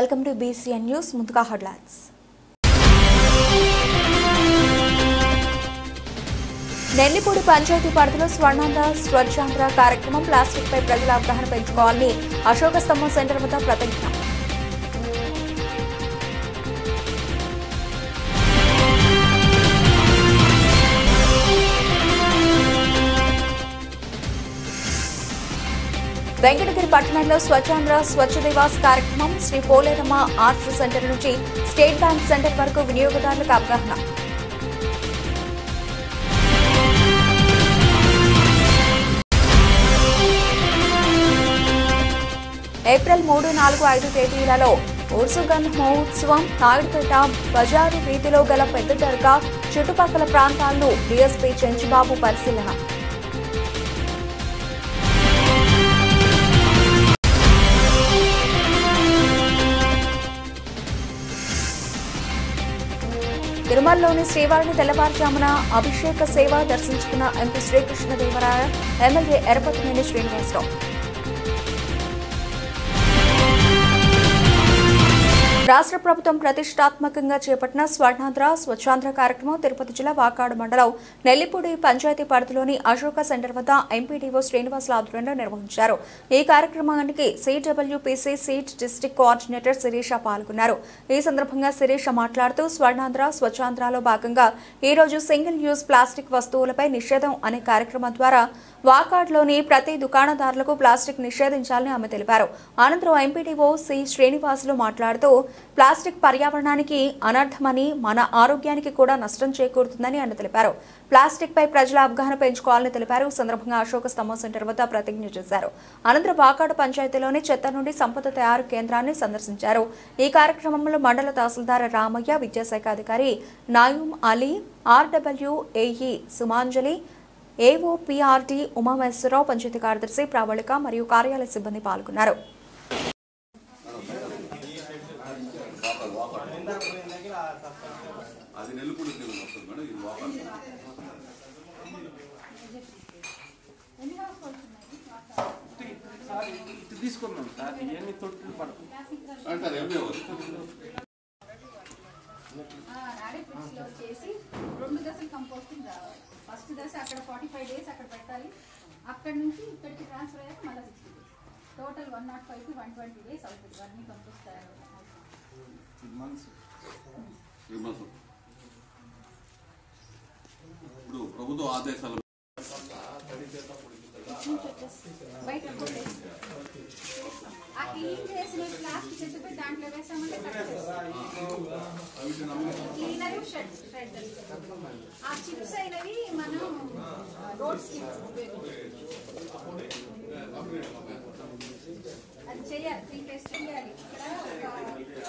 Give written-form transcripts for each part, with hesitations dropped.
Welcome to BCN news. ముందుగా headlines. Nellipudi panchayat పరిధిలో స్వర్ణాంధ్ర స్వచ్ఛాంధ్ర కార్యక్రమం. ప్లాస్టిక్ పై ప్రజల అవగాహన పెంచుకోవాలని అశోక స్తంభం సెంటర్ వద్ద ప్రతిజ్ఞ. వెంకటగిరి పట్టణంలో స్వచ్ఛాంధ్ర స్వచ్ఛ దివాస్ కార్యక్రమం. శ్రీ పోలేరమ్మ ఆర్ట్ సెంటర్ నుంచి స్టేట్ బ్యాంక్ సెంటర్ వరకు వినియోగదారులకు అవగాహన. ఏప్రిల్ 3, 4, 5 తేదీలలో ఉర్సుగన్ మహోత్సవం. నాయుడుపేట బజారు వీధిలో గల పెద్ద దర్గా చుట్టుపక్కల ప్రాంతాలను డీఎస్పీ చెంచుబాబు పరిశీలన. తిరుమలలోని శ్రీవారిని తెల్లవారుజామున అభిషేక సేవ దర్శించుకున్న ఎంపీ శ్రీకృష్ణదేవరాయ, ఎమ్మెల్యే ఎరపతినేని శ్రీనివాసరావు. రాష్ట్ర ప్రభుత్వం ప్రతిష్టాత్మకంగా చేపట్టిన స్వర్ణాంధ్ర స్వచ్ఛాంధ్ర కార్యక్రమం తిరుపతి జిల్లా వాకాడు మండలం నెల్లిపూడి పంచాయతీ పరిధిలోని అశోక సెంటర్ వద్ద ఎంపీడీఓ శ్రీనివాసుల ఆధ్వర్యంలో నిర్వహించారు. ఈ కార్యక్రమానికి CWPC seat district coordinator Sirisha పాల్గొన్నారు. ఈ సందర్భంగా శిరీష మాట్లాడుతూ స్వర్ణాంధ్ర స్వచ్ఛాంధ్రలో భాగంగా ఈ రోజు సింగిల్ యూజ్ ప్లాస్టిక్ వస్తువులపై నిషేధం అనే కార్యక్రమం ద్వారా వాకాడ్లోని ప్రతి దుకాణదారులకు ప్లాస్టిక్ నిషేధించాలని ఆమె తెలిపారు. అనంతరం ఎంపీడీఓ సి శ్రీనివాసులు మాట్లాడుతూ ప్లాస్టిక్ పర్యావరణానికి అనర్థమని, మన ఆరోగ్యానికి కూడా నష్టం చేకూరుతుందని ఆయన తెలిపారు. ప్లాస్టిక్ పై ప్రజల అవగాహన పెంచుకోవాలని తెలిపారు. సందర్భంగా అశోక స్తంభం సెంటర్ వద్ద ప్రతిజ్ఞ చేశారు. అనంతరం వాకాడు పంచాయతీలోని చెత్త నుండి సంపద తయారు కేంద్రాన్ని సందర్శించారు. ఈ కార్యక్రమంలో మండల తహసీల్దార్ రామయ్య, విద్యాశాఖ అధికారి నాయూమ్ అలీ, RWAE సుమాంజలి, AOPRD ఉమామేశ్వరరావు, పంచాయతీ కార్యదర్శి ప్రావళిక మరియు కార్యాలయ సిబ్బంది పాల్గొన్నారు. ఫస్ట్ దశ అక్కడ 45 days అక్కడ పెట్టాలి. అక్కడ నుంచి ఇక్కడికి ట్రాన్స్ఫర్ అయ్యాక మళ్ళీ 60 days. టోటల్ 105 to 120 days అవుతుంది. వర్మీ కంపోస్ట్ తయారు. ఇప్పుడు ప్రభుత్వ ఆదేశాలు బయట ఆ క్లీన్ చేసిన ప్లాస్టిక్ ఎత్తిపోయి దాంట్లో వేసామంటే క్లీనర్ షెడ్ ఆ చిప్స్ అయినవి మనం రోడ్స్ అది చేయాలి. 3 days చేయాలి. ఇక్కడ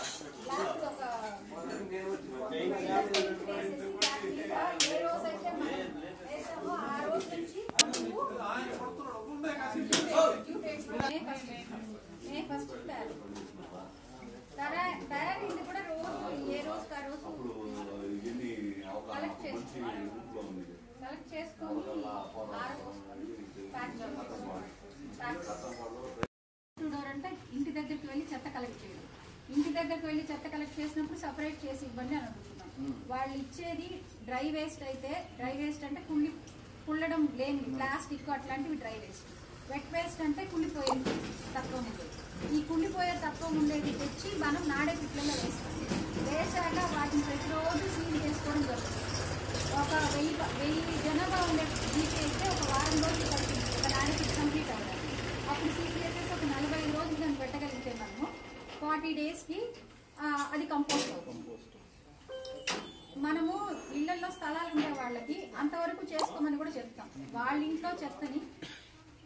ఏ రోజైతే మనం వేసామో ఆ రోజు నుంచి మే ఫస్ట్ తయారైంది కూడా రోజు ఏ రోజు ఆ రోజు కలెక్ట్ చేసుకొని అంటే ఇంటి దగ్గరికి వెళ్ళి చెత్త కలెక్ట్ చేయడం. ఇంటి దగ్గరికి వెళ్ళి చెత్త కలెక్ట్ చేసినప్పుడు సపరేట్ చేసి ఇవ్వండి అని అడుగుతున్నాం. వాళ్ళు ఇచ్చేది డ్రై వేస్ట్ అయితే, డ్రై వేస్ట్ అంటే కుళ్ళడం లేని ప్లాస్టిక్ అట్లాంటివి డ్రై వేస్ట్. వెట్ వేస్ట్ అంటే కుళ్ళిపోయేది తత్వం ఉండేది. ఈ కుళ్ళిపోయే తత్వం ఉండేది తెచ్చి మనం నాడే పిట్లలో వేస్తాం. వేసాక వాటిని ప్రతిరోజు సీల్ చేసుకోవడం జరుగుతుంది. ఒక 1000 జనాభా ఉండే జీపీ అయితే ఒక వారం రోజులు పడుతుంది ఒక నాడే పిట్ కంప్లీట్ అవ్వాలి. అప్పుడు సీల్ చేసేసి ఒక 45 రోజులు దాన్ని పెట్టగలిగితే మనము 40 daysకి అది కంపోస్ట్ అవుతుంది. మనము ఇళ్లలో స్థలాలు ఉండే వాళ్ళకి అంతవరకు చేసుకోమని కూడా చెప్తాం. వాళ్ళ ఇంట్లో చెత్తని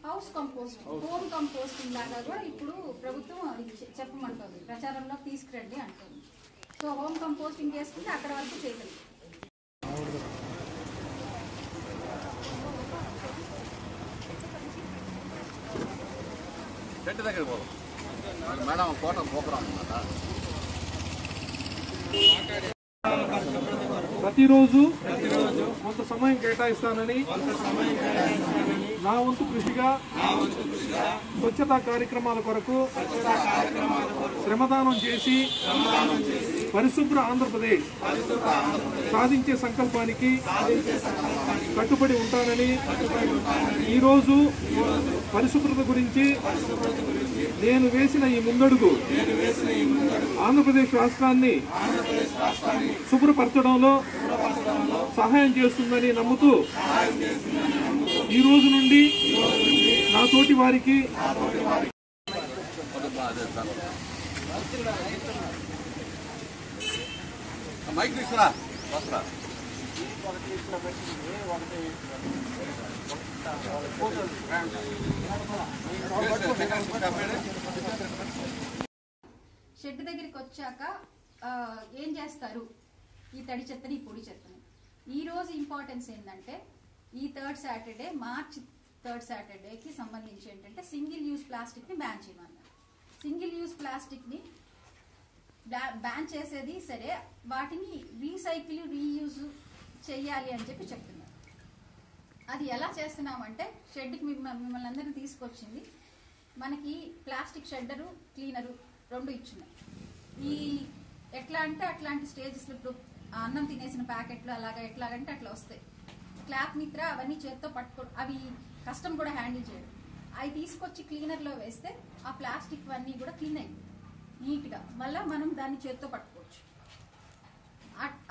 హౌస్ కంపోస్ట్, హోమ్ కంపోస్టింగ్ లాగా కూడా ఇప్పుడు ప్రభుత్వం చెప్పమంటుంది, ప్రచారంలో తీసుకురండి అంటుంది. సో హోమ్ కంపోస్టింగ్ చేసుకుంటే అక్కడ వరకు చేయగలరు. మేడం కోట ప్రోగ్రామ్ ప్రతిరోజు కొంత సమయం కేటాయిస్తానని నా వంతు కృషిగా స్వచ్ఛతా కార్యక్రమాల కొరకు శ్రమదానం చేసి పరిశుభ్ర ఆంధ్రప్రదేశ్ సాధించే సంకల్పానికి కట్టుబడి ఉంటానని ఈరోజు పరిశుభ్రత గురించి నేను వేసిన ఈ ముందడుగు ఆంధ్రప్రదేశ్ రాష్ట్రాన్ని శుభ్రపరచడంలో సహాయం చేస్తుందని నమ్ముతూ ఈ రోజు నుండి నా తోటి వారికి మైక్ తీసుకురా వస్త్రా షెడ్ దగ్గరికి వచ్చాక ఏం చేస్తారు ఈ తడి చెత్తని ఈ పొడి చెత్తని. ఈ రోజు ఇంపార్టెన్స్ ఏంటంటే ఈ మార్చ్ థర్డ్ సాటర్డేకి సంబంధించి ఏంటంటే సింగిల్ యూజ్ ప్లాస్టిక్ ని బ్యాన్ చేయమన్నారు. సింగిల్ యూజ్ ప్లాస్టిక్ ని బ్యాన్ చేసేది సరే, వాటిని రీసైకిల్ రీయూజ్ చెయ్యాలి అని చెప్పి చెప్తున్నారు. అది ఎలా చేస్తున్నామంటే షెడ్కి మిమ్మల్ని అందరినీ తీసుకొచ్చింది, మనకి ప్లాస్టిక్ షెడ్డరు క్లీనరు 2 ఇచ్చున్నాయి. ఈ ఎట్లా అంటే అట్లాంటి స్టేజెస్లో ఇప్పుడు అన్నం తినేసిన ప్యాకెట్లు అలాగా ఎట్లాగంటే అట్లా వస్తాయి. క్లాత్ మిత్ర అవన్నీ చేత్తో పట్టుకో, అవి కష్టం కూడా హ్యాండిల్ చేయడం. అవి తీసుకొచ్చి క్లీనర్లో వేస్తే ఆ ప్లాస్టిక్ అన్నీ కూడా క్లీన్ అయిపోయి నీట్గా మళ్ళీ మనం దాన్ని చేత్తో పట్టుకోవచ్చు.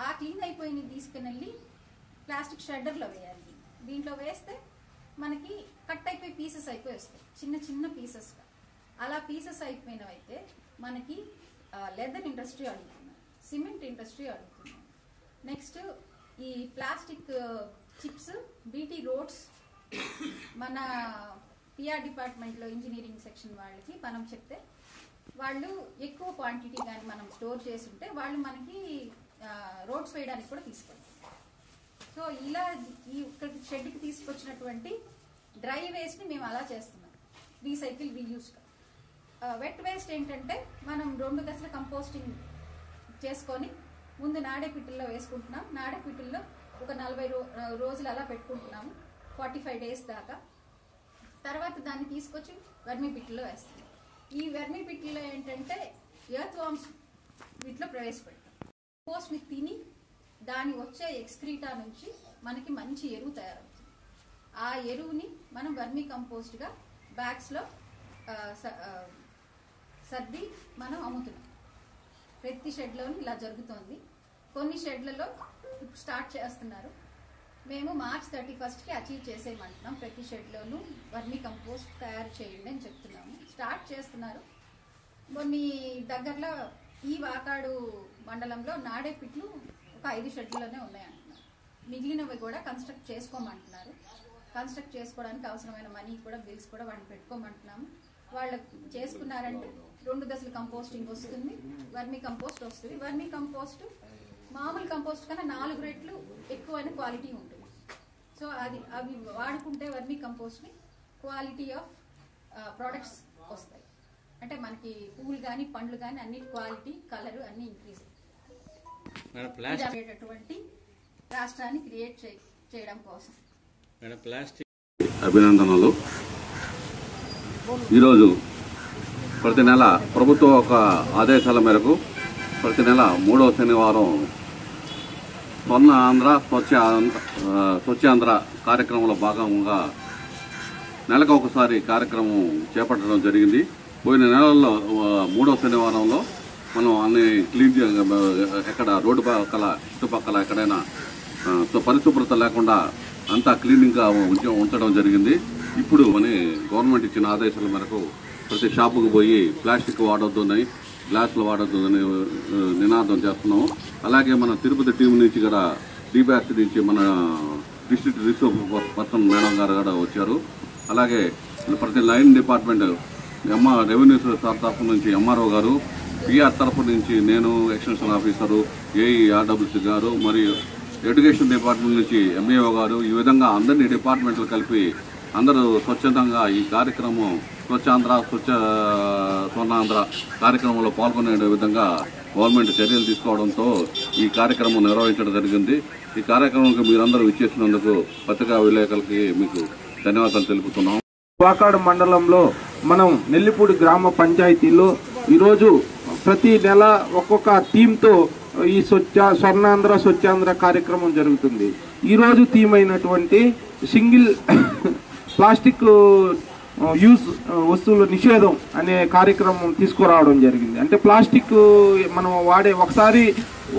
ఆ క్లీన్ అయిపోయిన తీసుకుని వెళ్ళి ప్లాస్టిక్ షెడ్డర్లో వేయాలి. దీంట్లో వేస్తే మనకి కట్ అయిపోయి పీసెస్ అయిపోయి వస్తాయి, చిన్న చిన్న పీసెస్గా. అలా పీసెస్ అయిపోయినవైతే మనకి లెదర్ ఇండస్ట్రీ అడుగుతున్నారు, సిమెంట్ ఇండస్ట్రీ అడుగుతున్నారు. నెక్స్ట్ ఈ ప్లాస్టిక్ చిప్స్ బీటీ రోడ్స్ మన పిఆర్ డిపార్ట్మెంట్లో ఇంజనీరింగ్ సెక్షన్ వాళ్ళకి మనం చెప్తే వాళ్ళు ఎక్కువ క్వాంటిటీ కానీ మనం స్టోర్ చేసి ఉంటే వాళ్ళు మనకి రోడ్స్ వేయడానికి కూడా తీసుకెళ్తారు. సో ఇలా ఈ షెడ్కి తీసుకొచ్చినటువంటి డ్రై వేస్ట్ని మేము అలా చేస్తున్నాం, రీసైకిల్ రీయూస్గా. వెట్ వేస్ట్ ఏంటంటే మనం 2 దశల కంపోస్టింగ్ చేసుకొని ముందు నాడేపిట్టుల్లో వేసుకుంటున్నాం. నాడేపిట్టుల్లో ఒక 40 రోజులు అలా పెట్టుకుంటున్నాము, 45 డేస్ దాకా. తర్వాత దాన్ని తీసుకొచ్చి వర్మీ పిట్టులో వేస్తాం. ఈ వర్మీ పిట్టులో ఏంటంటే ఎర్త్ వామ్స్ వీటిలో ప్రవేశపెడతాం. కంపోస్ట్ని తిని దాని వచ్చే ఎక్స్క్రీటా నుంచి మనకి మంచి ఎరువు తయారవుతుంది. ఆ ఎరువుని మనం వర్మీ కంపోస్ట్గా బ్యాగ్స్లో సర్ది మనం అమ్ముతున్నాం. ప్రతి షెడ్లోని ఇలా జరుగుతోంది. కొన్ని షెడ్లలో ఇప్పుడు స్టార్ట్ చేస్తున్నారు. మేము మార్చ్ 31కి అచీవ్ చేసేయమంటున్నాం. ప్రతి షెడ్లోనూ వర్మీ కంపోస్ట్ తయారు చేయండి అని చెప్తున్నాము. స్టార్ట్ చేస్తున్నారు. కొన్ని దగ్గరలో ఈ వాకాడు మండలంలో నాడేపిట్లు ఒక 5 షెడ్లలోనే ఉన్నాయంటున్నారు. మిగిలినవి కూడా కన్స్ట్రక్ట్ చేసుకోమంటున్నారు. కన్స్ట్రక్ట్ చేసుకోవడానికి అవసరమైన మనీ కూడా బిల్స్ కూడా వాళ్ళు పెట్టుకోమంటున్నాము. వాళ్ళు చేసుకున్నారంటే 2 దశల కంపోస్టింగ్ వస్తుంది, వర్మీ కంపోస్ట్ వస్తుంది. వర్మీ కంపోస్ట్ మామూలు కంపోస్ట్ కన్నా 4 రెట్లు ఎక్కువైన క్వాలిటీ ఉంటుంది. సో అవి వాడుకుంటే వర్మీ కంపోస్ట్ని క్వాలిటీ ఆఫ్ ప్రోడక్ట్స్ వస్తాయి. అంటే మనకి పువ్వులు కానీ పండ్లు కానీ అన్నిటి క్వాలిటీ కలర్ అన్ని ఇంక్రీజ్ అయ్యేటటువంటి రాష్ట్రాన్ని క్రియేట్ చేయడం కోసం. అభినందనలు. ఈరోజు ప్రతి నెల ప్రభుత్వం ఒక ఆదేశాల మేరకు ప్రతి నెల 3వ శనివారం స్వర్ణ ఆంధ్ర స్వచ్ఛ ఆంధ్ర కార్యక్రమంలో భాగంగా నెలకు ఒకసారి కార్యక్రమం చేపట్టడం జరిగింది. పోయిన నెలల్లో 3వ శనివారంలో మనం అన్ని క్లీన్ ఎక్కడ రోడ్డు పక్కల చుట్టుపక్కల ఎక్కడైనా పరిశుభ్రత లేకుండా అంతా క్లీనింగ్గా ఉంచడం జరిగింది. ఇప్పుడు అని గవర్నమెంట్ ఇచ్చిన ఆదేశాల మేరకు ప్రతి షాపుకు పోయి ప్లాస్టిక్ వాడొద్దని, గ్లాసులు వాడొద్దని నినాదం చేస్తున్నాము. అలాగే మన తిరుపతి టీం నుంచి కూడా డీబ్యాక్స్ నుంచి మన డిస్ట్రిక్ట్ రిసోర్స్ పర్సన్ మేడం గారు కూడా వచ్చారు. అలాగే ప్రతి లైన్ డిపార్ట్మెంట్ రెవెన్యూ తరఫు నుంచి ఎంఆర్ఓ గారు, పిఆర్ తరఫు నుంచి నేను ఎక్స్టెన్షన్ ఆఫీసరు, ఏఈ ఆర్డబ్ల్యూసీ గారు, మరియు ఎడ్యుకేషన్ డిపార్ట్మెంట్ నుంచి ఎంఏఓ గారు, ఈ విధంగా అందరినీ డిపార్ట్మెంట్లు కలిపి అందరూ స్వచ్ఛందంగా ఈ కార్యక్రమం స్వచ్ఛాంధ్ర స్వర్ణాంధ్ర కార్యక్రమంలో పాల్గొనే విధంగా గవర్నమెంట్ చర్యలు తీసుకోవడంతో ఈ కార్యక్రమం నిర్వహించడం జరిగింది. ఈ కార్యక్రమానికి మీరందరూ విచ్చేసినందుకు పత్రికా విలేకరులకి మీకు ధన్యవాదాలు తెలుపుతున్నాం. వాకాడు మండలంలో మనం నెల్లిపూడి గ్రామ పంచాయతీలో ఈరోజు ప్రతి నెల ఒక్కొక్క థీమ్తో ఈ స్వర్ణాంధ్ర స్వచ్ఛాంధ్ర కార్యక్రమం జరుగుతుంది. ఈరోజు థీమ్ అయినటువంటి సింగిల్ ప్లాస్టిక్ యూజ్ వస్తువుల నిషేధం అనే కార్యక్రమం తీసుకురావడం జరిగింది. అంటే ప్లాస్టిక్ మనం ఒకసారి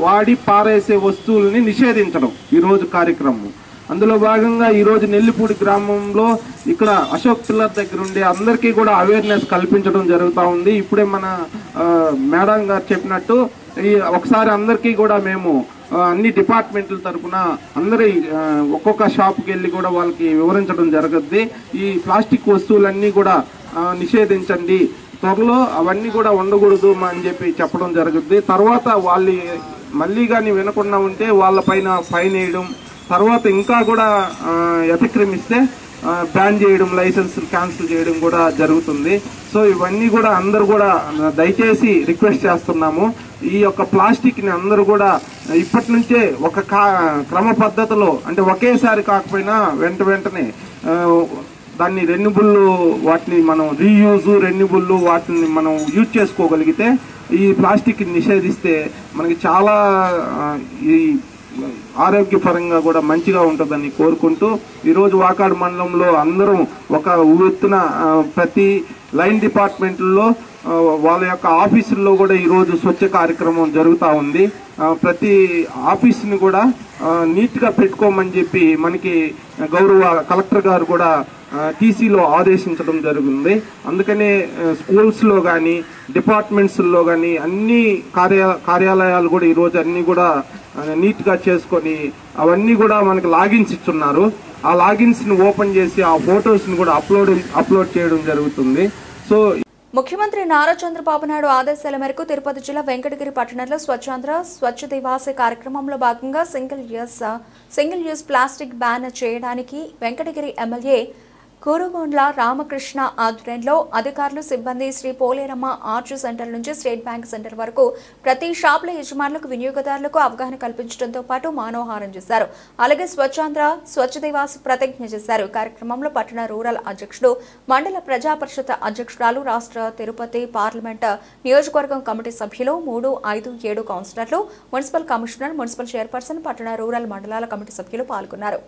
వాడి పారేసే వస్తువుల్ని నిషేధించడం ఈరోజు కార్యక్రమం. అందులో భాగంగా ఈరోజు నెల్లిపూడి గ్రామంలో ఇక్కడ అశోక్ పిల్లర్ దగ్గర ఉండే అందరికీ కూడా అవేర్నెస్ కల్పించడం జరుగుతూ ఉంది. ఇప్పుడే మన మేడం గారు చెప్పినట్టు ఒకసారి అందరికీ కూడా మేము అన్ని డిపార్ట్మెంట్ల తరఫున అందరి ఒక్కొక్క షాప్కి వెళ్ళి కూడా వాళ్ళకి వివరించడం జరుగుద్ది. ఈ ప్లాస్టిక్ వస్తువులన్నీ కూడా నిషేధించండి, త్వరలో అవన్నీ కూడా ఉండకూడదు అని చెప్పడం జరుగుద్ది. తర్వాత వాళ్ళు మళ్ళీ కానీ వినకుండా ఉంటే వాళ్ళ పైన ఫైన్ వేయడం, తర్వాత ఇంకా కూడా అతిక్రమిస్తే బ్యాన్ చేయడం, లైసెన్స్ క్యాన్సిల్ చేయడం కూడా జరుగుతుంది. సో ఇవన్నీ కూడా అందరూ కూడా దయచేసి రిక్వెస్ట్ చేస్తున్నాము. ఈ యొక్క ప్లాస్టిక్ ని అందరూ కూడా ఇప్పటి నుంచే ఒక క్రమ పద్ధతిలో, అంటే ఒకేసారి కాకపోయినా వెంటనే దాన్ని రెన్యూబుల్ వాటిని మనం రీయూజ్ రెన్యూబుల్ వాటిని మనం యూజ్ చేసుకోగలిగితే ఈ ప్లాస్టిక్ నిషేధిస్తే మనకి చాలా ఈ ఆరోగ్యపరంగా కూడా మంచిగా ఉంటుందని కోరుకుంటూ ఈరోజు వాకాడు మండలంలో అందరం ఒక ఉవ్వెత్తున ప్రతి లైన్ డిపార్ట్మెంట్లో వాళ్ళ యొక్క ఆఫీసుల్లో కూడా ఈరోజు స్వచ్ఛ కార్యక్రమం జరుగుతూ ఉంది. ప్రతి ఆఫీసుని కూడా నీట్గా పెట్టుకోమని చెప్పి మనకి గౌరవ కలెక్టర్ గారు కూడా టీసీలో ఆదేశించడం జరిగింది. అందుకనే స్కూల్స్లో కానీ డిపార్ట్మెంట్స్లో కానీ అన్ని కార్యాలయాలు కూడా ఈరోజు అన్ని కూడా నీట్గా చేసుకొని అవన్నీ కూడా మనకి లాగిన్స్ ఇచ్చున్నారు. ఆ లాగిన్స్ ని ఓపెన్ చేసి ఆ ఫొటోస్ ని కూడా అప్లోడ్ చేయడం జరుగుతుంది. సో ముఖ్యమంత్రి నారా చంద్రబాబు నాయుడు ఆదేశాల మేరకు తిరుపతి జిల్లా వెంకటగిరి పట్టణంలో స్వచ్ఛాంధ్ర స్వచ్ఛ దివాస్ కార్యక్రమంలో భాగంగా సింగిల్ యూజ్ ప్లాస్టిక్ బ్యాన్ చేయడానికి వెంకటగిరి ఎమ్మెల్యే కూరుగొండ్ల రామకృష్ణ ఆధ్వర్యంలో అధికారులు సిబ్బంది శ్రీ పోలేరమ్మ ఆర్చ్ సెంటర్ నుంచి స్టేట్ బ్యాంక్ సెంటర్ వరకు ప్రతి షాపుల యజమానులకు వినియోగదారులకు అవగాహన కల్పించడంతో పాటు మానవహారం చేశారు. అలాగే స్వచ్ఛాంధ్ర స్వచ్ఛ దివాస్ ప్రతిజ్ఞ చేశారు. కార్యక్రమంలో పట్టణ రూరల్ అధ్యక్షుడు, మండల ప్రజా పరిషత్ అధ్యక్షురాలు, రాష్ట్ర తిరుపతి పార్లమెంట్ నియోజకవర్గం కమిటీ సభ్యులు, 3, 5, 7 కౌన్సిలర్లు, మున్సిపల్ కమిషనర్, మున్సిపల్ చైర్పర్సన్, పట్టణ రూరల్ మండలాల కమిటీ సభ్యులు పాల్గొన్నారు.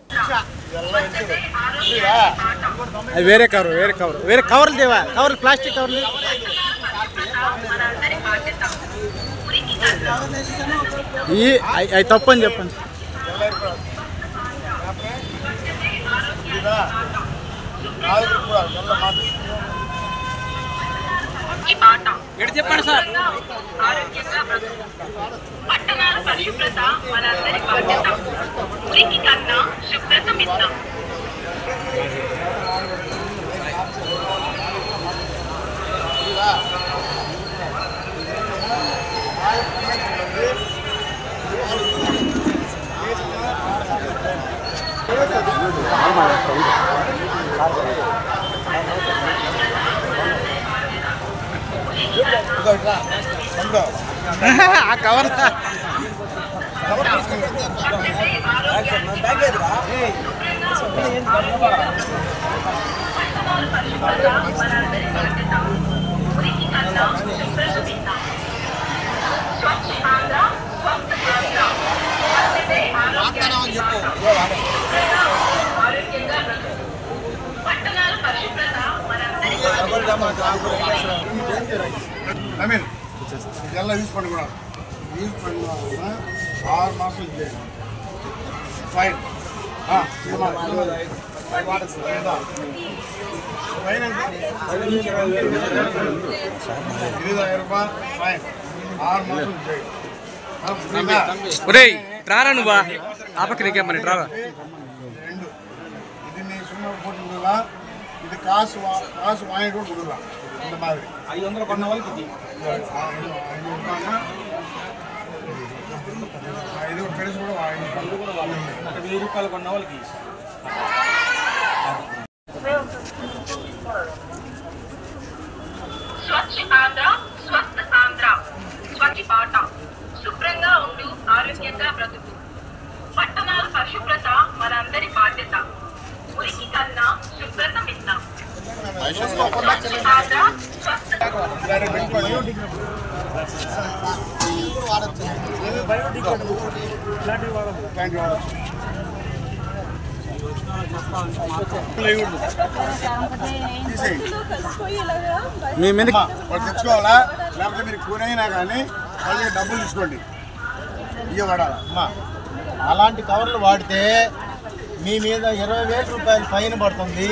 వేరే కవర్లు దేవా, కవర్లు ప్లాస్టిక్ కవర్లు అవి తప్పని చెప్పండి. చెప్పండి సార్. పట్టణాల పరిశుభ్రత మనందరి బాధ్యత. మురికి కన్నా శుభ్రత మిత్రం. కవర్ ಎಲ್ಲ ಯೂಸ್ ಮಾಡ್ಕೊಳ ಯೂಸ್ ಮಾಡಿದ 6 ಮಾಸಂ ಫೈನ್ ఫైన్ అంటే 20,000 రూపాయలు ఫైన్ 6 మాసం ఒరేయ్ రారా నువ్వా ఆ పక్క నీకేమని రారా. 2 ఇది నీ సున్నా పోతుందిల ఇది కాసు వాయిడు కొడులా இந்த மாதிரி 500 కొన్న వాళ్ళకి ఇది 5 పెరిసి కూడా వాయిడు 1000 రూపాయలు కొన్న వాళ్ళకి మీ మీద వాళ్ళు తెచ్చుకోవాలా, లేకపోతే మీరు కూరైనా కానీ మళ్ళీ డబ్బులు తీసుకోండి. ఇవి వాడాలి అమ్మా. అలాంటి కవర్లు వాడితే మీ మీద 20,000 రూపాయలు ఫైన్ పడుతుంది,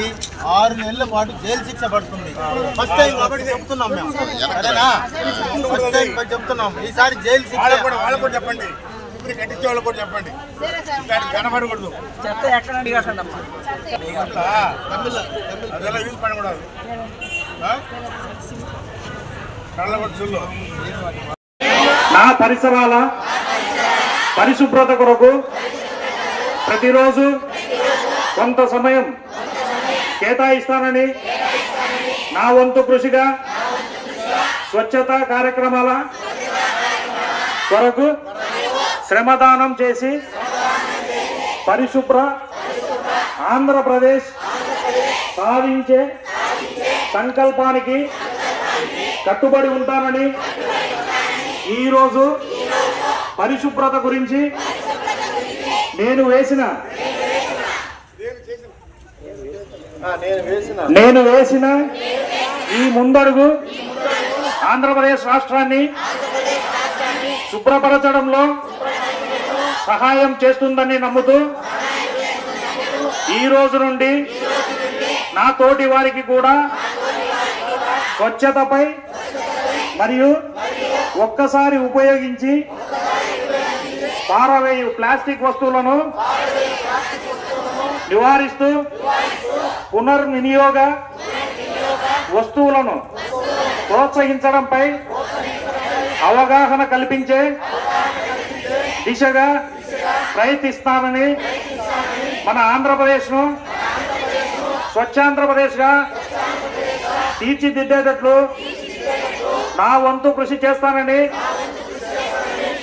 6 నెలల పాటు జైలు శిక్ష పడుతుంది. ఫస్ట్ టైం కాబట్టి చెప్తున్నాం మేము, సరేనా? ఫస్ట్ టైం చెప్తున్నాం, ఈసారి జైలు శిక్ష. వాళ్ళకు కూడా చెప్పండి, ఇప్పుడు కట్టించే వాళ్ళకి కూడా చెప్పండి, కనబడకూడదు. చెత్త ఎక్కడ అదెలా యూజ్ పడకూడదు. కళ్ళబడుచుల్లో నా పరిసరాల పరిశుభ్రత కొరకు ప్రతిరోజు కొంత సమయం కేటాయిస్తానని నా వంతు కృషిగా స్వచ్ఛతా కార్యక్రమాల కొరకు శ్రమదానం చేసి పరిశుభ్ర ఆంధ్రప్రదేశ్ సాధించే సంకల్పానికి కట్టుబడి ఉంటానని ఈరోజు పరిశుభ్రత గురించి నేను వేసిన ఈ ముందడుగు ఆంధ్రప్రదేశ్ రాష్ట్రాన్ని శుభ్రపరచడంలో సహాయం చేస్తుందని నమ్ముతూ ఈ రోజు నుండి నా తోటి వారికి కూడా స్వచ్ఛతపై మరియు ఒక్కసారి ఉపయోగించి పారవేయు ప్లాస్టిక్ వస్తువులను నివారిస్తూ పునర్వినియోగ వస్తువులను ప్రోత్సహించడంపై అవగాహన కల్పించే దిశగా ప్రయత్నిస్తానని మన ఆంధ్రప్రదేశ్ను స్వచ్ఛాంధ్రప్రదేశ్గా తీర్చిదిద్దేటట్లు నా వంతు కృషి చేస్తానని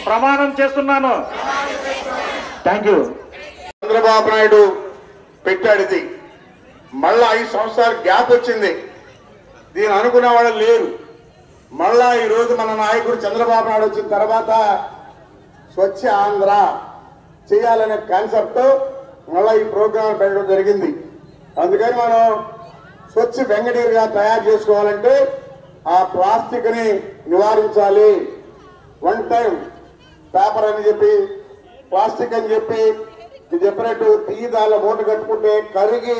ప్రమాణం చేస్తున్నాను. Thank you. చంద్రబాబు నాయుడు పెట్టాడు ఇది, మళ్ళా 5 సంవత్సరాల గ్యాప్ వచ్చింది, దీని అనుకునే వాళ్ళు లేరు. మళ్ళా ఈరోజు మన నాయకుడు చంద్రబాబు నాయుడు వచ్చిన తర్వాత స్వచ్ఛ ఆంధ్ర చేయాలనే కాన్సెప్ట్ మళ్ళీ ఈ ప్రోగ్రాం పెట్టడం జరిగింది. అందుకని మనం స్వచ్ఛ వెంకటగిరిగా తయారు చేసుకోవాలంటే ఆ ప్లాస్టిక్ ని నివారించాలి. 1 టైం పేపర్ అని చెప్పి, ప్లాస్టిక్ అని చెప్పి చెప్పినట్టు టీ దానిలో మూట కట్టుకుంటే కరిగి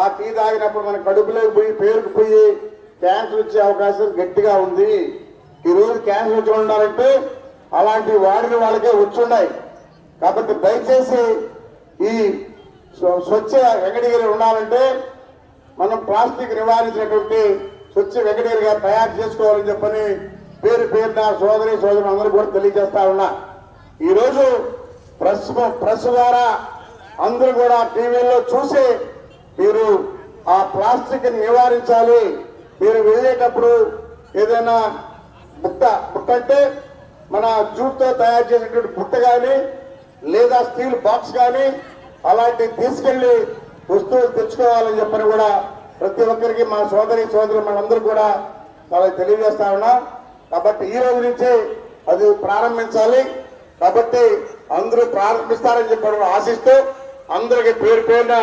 ఆ టీ తాగినప్పుడు మన కడుపులోకి పోయి పేరుకుపోయి క్యాన్సర్ వచ్చే అవకాశం గట్టిగా ఉంది. ఈరోజు క్యాన్సర్ వచ్చి ఉండాలంటే అలాంటి వాడిన వాళ్ళకే వచ్చున్నాయి. కాబట్టి దయచేసి ఈ స్వచ్ఛ వెంకటగిరి ఉండాలంటే మనం ప్లాస్టిక్ నివారించినటువంటి స్వచ్ఛ వెంకటగిరిగా తయారు చేసుకోవాలని చెప్పని పేరున సోదరులు అందరూ కూడా తెలియజేస్తా ఉన్నా. ఈరోజు ప్రెస్ ద్వారా అందరూ కూడా టీవీలో చూసి మీరు ఆ ప్లాస్టిక్ నివారించాలి. మీరు వెళ్ళేటప్పుడు ఏదైనా బుట్ట అంటే మన జూట్తో తయారు చేసినటువంటి బుట్ట కానీ లేదా స్టీల్ బాక్స్ కానీ అలాంటివి తీసుకెళ్లి వస్తువులు తెచ్చుకోవాలని చెప్పని కూడా ప్రతి ఒక్కరికి మా సోదరు మనందరూ కూడా వాళ్ళకి తెలియజేస్తా ఉన్నా. కాబట్టి ఈ రోజు నుంచి అది ప్రారంభించాలి. కాబట్టి అందరూ ప్రారంభిస్తారని చెప్పి ఆశిస్తూ అందరికి పేరున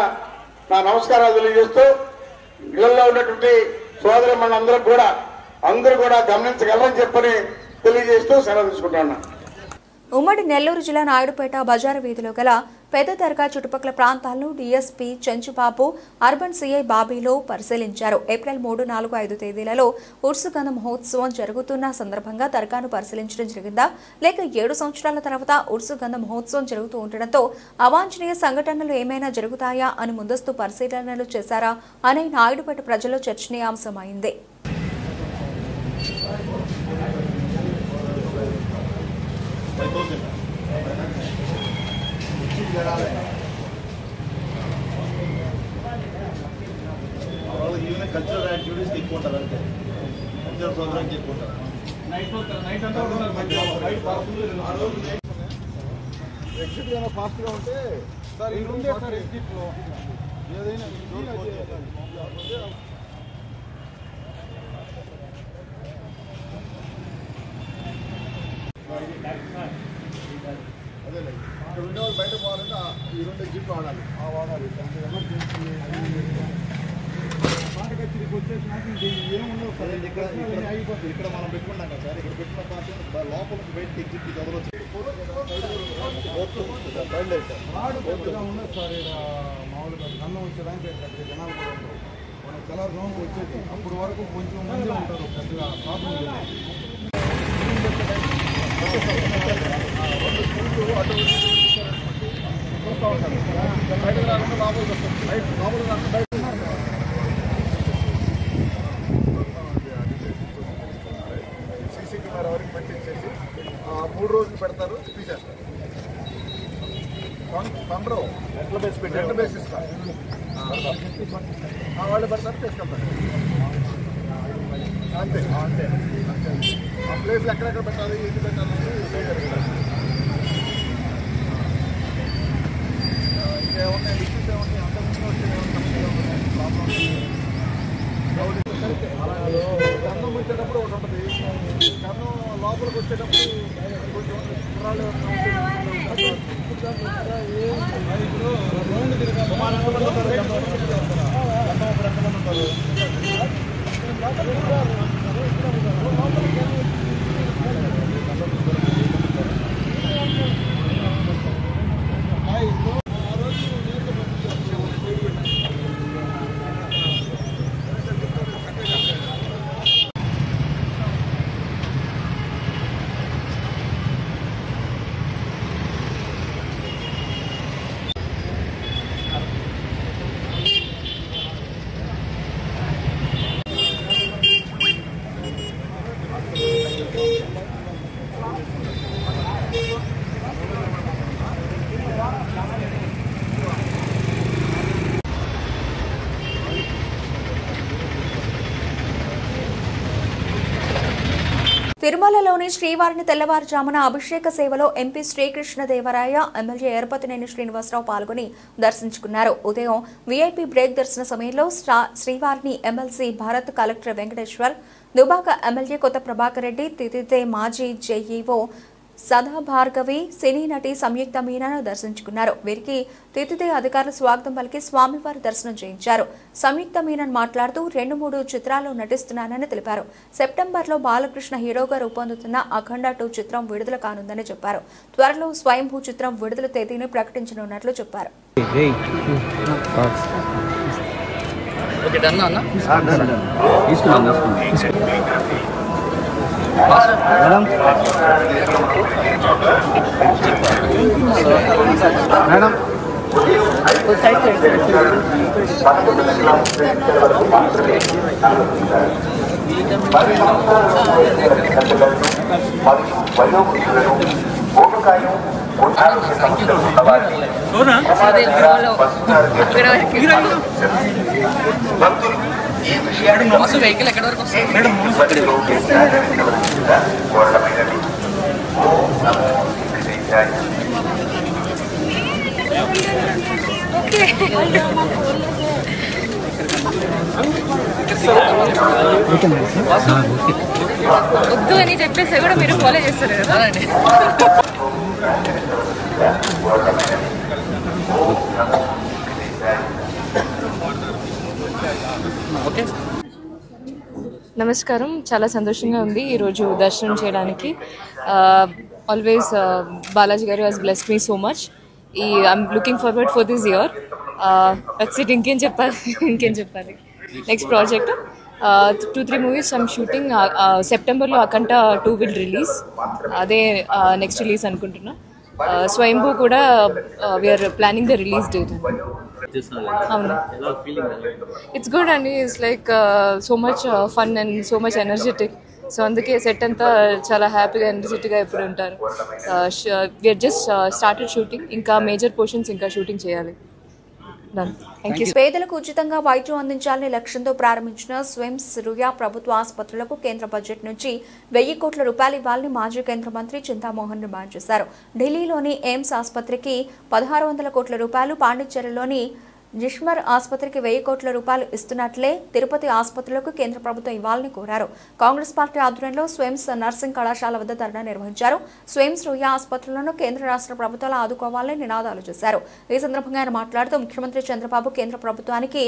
నా నమస్కారాలు తెలియజేస్తూ ఇళ్లలో ఉన్నటువంటి సోదరు అందరూ కూడా గమనించగలరని చెప్పని తెలియజేస్తూ సెలవు తీసుకుంటున్నా. ఉమ్మడి నెల్లూరు జిల్లా నాయుడుపేట బజారు వీధిలో గల పెద్ద దర్గా చుట్టుపక్కల ప్రాంతాలను డీఎస్పీ చెంచుబాబు, అర్బన్ సీఐ బాబీలో పరిశీలించారు. ఏప్రిల్ 3, 4, 5 తేదీలలో ఉర్సుగంధ మహోత్సవం జరుగుతున్న సందర్భంగా దర్గాను పరిశీలించడం జరిగిందా, లేక 7 సంవత్సరాల తర్వాత ఉర్సుగంధ మహోత్సవం జరుగుతూ ఉండడంతో అవాంఛనీయ సంఘటనలు ఏమైనా జరుగుతాయా అని ముందస్తు పరిశీలనలు చేశారా అనే నాయుడుపేట ప్రజల్లో చర్చనీయాంశమైంది. కల్చరల్ యాక్టివిటీస్ ఎక్కువ ఉంటారు, అంతే కల్చరల్ ప్రోగ్రామ్స్ ఎక్కువ ఉంటారు. ఎగ్జిట్ ఏమైనా ఫాస్ట్గా ఉంటే సార్ ఇది ఉండే సార్ ఎగ్జిట్లో ఏదైనా ఈ 2 ఎగ్జిట్ వాడాలి ఎమర్జెన్సీ పాటకచ్చిరికి వచ్చేసినాక ఏముండవు సార్ ఇక్కడ అయిపోతుంది. ఇక్కడ మనం పెట్టుకున్నాం కదా సార్, ఇక్కడ పెట్టిన పార్టీ లోపల నుంచి బయటకి ఎగ్జిట్ ఎవరు వచ్చి బయలుదేరుతారు ఉండదు సార్. ఇక్కడ మామూలుగా గన్నం వచ్చేదానికి అక్కడ జనాలు కూడా ఉండవు. మనం తెల్లవారుజామున వచ్చేది అప్పుడు వరకు కొంచెం మంది ఉంటారు, పెద్దగా ప్రాబ్లం లేదు. చూస్తూ ఉంటారు బయటకు రాకుండా లోపలికి వస్తారు. లోపలికి రాకుండా బయట సీసీ కెమెరా వరకు పెట్టించేసి 3 రోజులు పెడతారు, తీసేస్తారు. పండ్రు ఎట్ల బేస్ పెట్టి ఎట్ల బేస్ ఇస్తారు, వాళ్ళు పెడతారు, తీసుకెళ్తారు. అంతే అంతే ఆ ప్లేస్లో ఎక్కడెక్కడ పెట్టాలి, ఎన్ని పెట్టాలి ఇంకేమన్నా ఇష్యూస్ ఏమన్నా అంతకుముందు కన్నం వచ్చేటప్పుడు ఒకటి ఉంటుంది, కన్నం లోపలికి వచ్చేటప్పుడు కొంచెం కుర్రాళ్ళు తిరుమలలోని శ్రీవారిని తెల్లవారుజామున అభిషేక సేవలో ఎంపీ శ్రీకృష్ణదేవరాయ, ఎమ్మెల్యే ఎరపతినేని శ్రీనివాసరావు పాల్గొని దర్శించుకున్నారు. ఉదయం వీఐపీ బ్రేక్ దర్శన సమయంలో శ్రీవారిని MLC Bharat, collector Venkateshwar, Dubaka MLA కొత్త ప్రభాకర్ రెడ్డి, తితితే మాజీ జేఈఓ సదా భార్గవి, సినీ నటి సంయుక్త మీనాను దర్శించుకున్నారు. వీరికి తితితే అధికారులు స్వాగతం పలికి స్వామివారి దర్శనం చేయించారు. సంయుక్త మీనన్ మాట్లాడుతూ 2-3 చిత్రాల్లో నటిస్తున్నానని తెలిపారు. సెప్టెంబర్లో బాలకృష్ణ హీరోగా రూపొందుతున్న అఖండ 2 చిత్రం విడుదల కానుందని చెప్పారు. త్వరలో స్వయంభూ చిత్రం విడుదల తేదీని ప్రకటించనున్నట్లు చెప్పారు. మేడం వెహికల్ ఎక్కడ వరకు వస్తుంది? వద్దు అని చెప్పేసి కూడా మీరు ఫాలో చేస్తారు కదా. నమస్కారం, చాలా సంతోషంగా ఉంది ఈరోజు దర్శనం చేయడానికి. ఆల్వేస్ బాలాజీ గారు has blessed me so much. I'm looking forward for this year. That's it. ఇంకేం చెప్పాలి. Next project 2-3 movies I'm shooting. సెప్టెంబర్లో అఖండ 2 విల్ రిలీజ్. అదే నెక్స్ట్ రిలీజ్ అనుకుంటున్నా. స్వయంభూ కూడా we are planning the release date. అవును, ఇట్స్ గుడ్ అండి. It's like so much fun and so much energetic. So అందుకే set అంతా చాలా హ్యాపీగా ఎనర్జెటిక్గా ఎప్పుడు ఉంటారు. We are just started shooting. ఇంకా మేజర్ పోర్షన్స్ ఇంకా షూటింగ్ చేయాలి. పేదలకు ఉచితంగా వైద్యం అందించాలని లక్ష్యంతో ప్రారంభించిన స్విమ్స్ రుయా ప్రభుత్వ ఆసుపత్రులకు కేంద్ర బడ్జెట్ నుంచి 1000 కోట్ల రూపాయలు ఇవ్వాలని మాజీ కేంద్ర మంత్రి చింతామోహన్ డిమాండ్ చేశారు. ఢిల్లీలోని ఎయిమ్స్ ఆసుపత్రికి 1600 కోట్ల రూపాయలు, పాండిచ్చేరిలోని జిష్మర్ ఆసుపత్రికి 1000 కోట్ల రూపాయలు ఇస్తున్నట్లే తిరుపతి ఆసుపత్రులకు కేంద్ర ప్రభుత్వం ఇవ్వాలని కోరారు. కాంగ్రెస్ పార్టీ ఆధ్వర్యంలో స్వయంస్ నర్సింగ్ కళాశాల వద్ద ధర్నా నిర్వహించారు. స్వయంస్ రుయా ఆసుపత్రులను కేంద్ర రాష్ట్ర ప్రభుత్వాలు ఆదుకోవాలని నినాదాలు చేశారు. ఈ సందర్భంగా ఆయన మాట్లాడుతూ ముఖ్యమంత్రి చంద్రబాబు కేంద్ర ప్రభుత్వానికి